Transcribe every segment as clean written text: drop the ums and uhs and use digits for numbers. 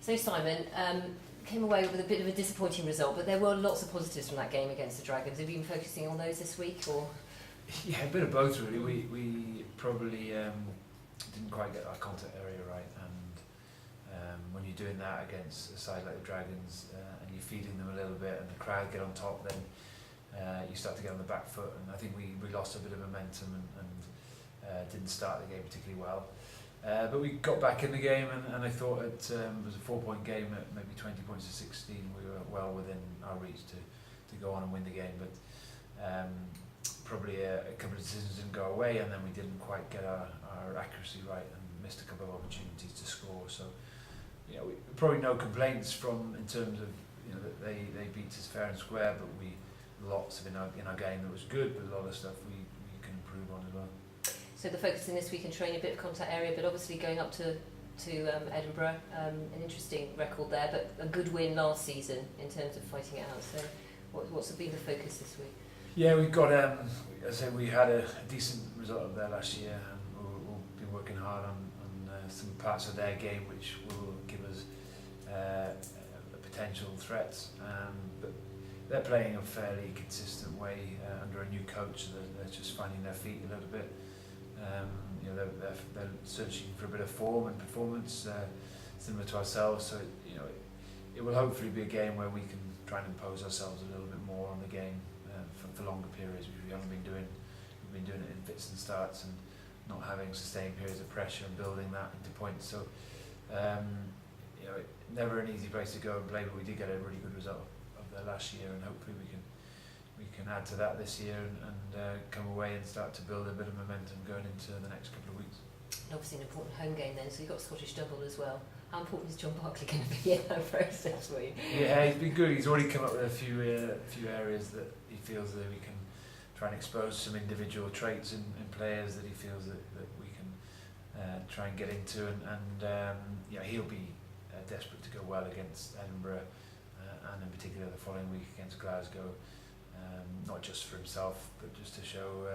So Simon, came away with a bit of a disappointing result, but there were lots of positives from that game against the Dragons. Have you been focusing on those this week, or? Yeah, a bit of both really. We probably didn't quite get our contact area right, and when you're doing that against a side like the Dragons and you're feeding them a little bit and the crowd get on top, then you start to get on the back foot, and I think we lost a bit of momentum and didn't start the game particularly well. But we got back in the game, and I thought it was a 4-point game at maybe 20 points to 16. We were well within our reach to go on and win the game, but probably a couple of decisions didn't go away, and then we didn't quite get our accuracy right and missed a couple of opportunities to score. So, you know, probably no complaints in terms of, you know, that they beat us fair and square, but lots of in our game that was good, but a lot of stuff we can improve on as well. So the focus in this week in training, a bit of contact area, but obviously going up to Edinburgh, an interesting record there, but a good win last season in terms of fighting it out. So what's been the focus this week? Yeah, we've got, as I say, we had a decent result up there last year, and we'll be working hard on some parts of their game which will give us potential threats. But they're playing a fairly consistent way under a new coach, so they're just finding their feet a little bit. You know, they're searching for a bit of form and performance, similar to ourselves. So you know, it will hopefully be a game where we can try and impose ourselves a little bit more on the game for longer periods, which we haven't been doing. We've been doing it in fits and starts and not having sustained periods of pressure and building that into points. So you know, never an easy place to go and play, but we did get a really good result of there last year, and hopefully we can add to that this year and come away and start to build a bit of momentum going into the next couple of weeks. And obviously an important home game then, so you've got Scottish double as well. How important is John Barkley going to be in that process for you? Yeah, he's been good. He's already come up with a few areas that he feels that we can try and expose some individual traits in players that he feels that we can try and get into, and you know, he'll be desperate to go well against Edinburgh and in particular the following week against Glasgow. Not just for himself, but just to show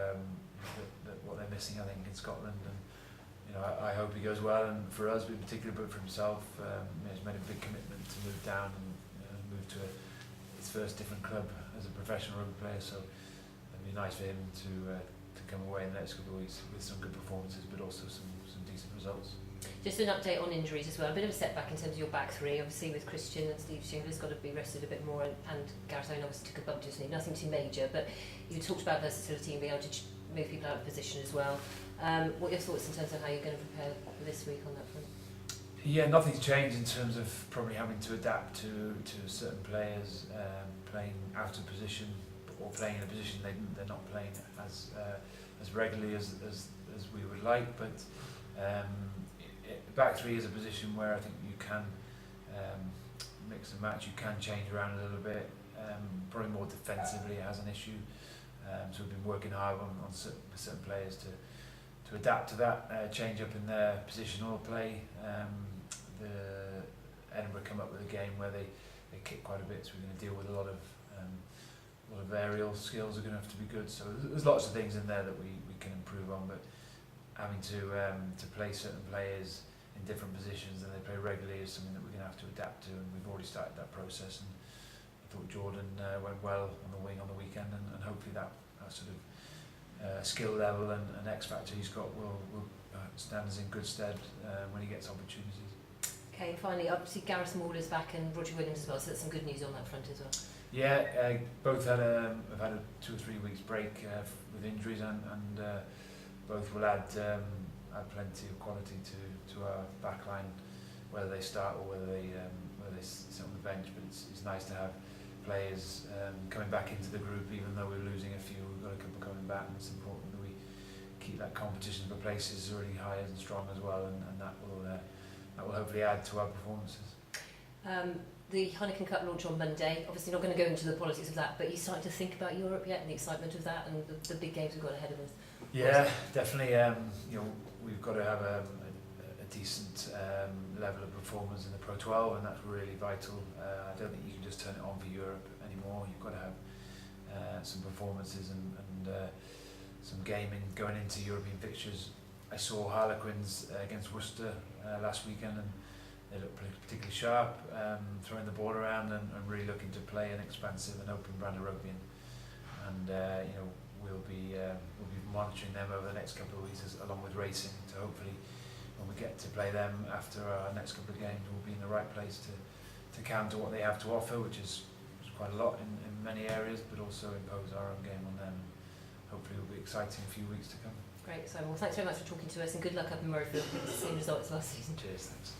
that what they're missing, I think, in Scotland. And you know, I hope he goes well, and for us in particular, but for himself, he's made a big commitment to move down and move to his first different club as a professional rugby player. So it'd be nice for him to come away in the next couple of weeks with some good performances, but also some decent results. Just an update on injuries as well. A bit of a setback in terms of your back three. Obviously with Christian and Steve Shingler's got to be rested a bit more, and Gareth Owen obviously took a bump to his knee. Nothing too major, but you talked about versatility and being able to move people out of position as well. What are your thoughts in terms of how you're going to prepare for this week on that front? Yeah, nothing's changed in terms of probably having to adapt to certain players playing out of position or playing in a position they're not playing as regularly as we would like, but back three is a position where I think you can mix and match, you can change around a little bit, probably more defensively it has an issue, so we've been working hard on certain players to adapt to that, change up in their positional play. The Edinburgh come up with a game where they kick quite a bit, so we're going to deal with a lot of aerial skills are going to have to be good, so there's lots of things in there that we can improve on, but having to play certain players in different positions and they play regularly is something that we're going to have to adapt to, and we've already started that process. And I thought Jordan went well on the wing on the weekend, and hopefully that sort of skill level and X factor he's got will stand us in good stead when he gets opportunities. Okay, and finally, obviously Gareth Moore's back and Roger Williams as well, so that's some good news on that front as well. Yeah, both have had a 2 or 3 weeks break with injuries, and both will add plenty of quality to our back line, whether they start or whether they sit on the bench. But it's nice to have players coming back into the group, even though we're losing a few. We've got a couple coming back, and it's important that we keep that competition for places really high and strong as well, and that will hopefully add to our performances. The Heineken Cup launch on Monday, obviously not going to go into the politics of that, but are you starting to think about Europe yet and the excitement of that and the big games we've got ahead of us? Yeah, definitely. You know, we've got to have a decent level of performance in the Pro 12, and that's really vital. I don't think you can just turn it on for Europe anymore. You've got to have some performances and some gaming going into European fixtures. I saw Harlequins against Worcester last weekend, and they look particularly sharp, throwing the ball around and really looking to play an expansive and open brand of rugby. And you know, we'll be monitoring them over the next couple of weeks along with racing, to hopefully when we get to play them after our next couple of games, we'll be in the right place to counter what they have to offer, which is quite a lot in many areas, but also impose our own game on them. Hopefully it will be exciting a few weeks to come. Great, Simon. Well, thanks very much for talking to us, and good luck up in Murrayfield with the same results last season. Cheers, thanks.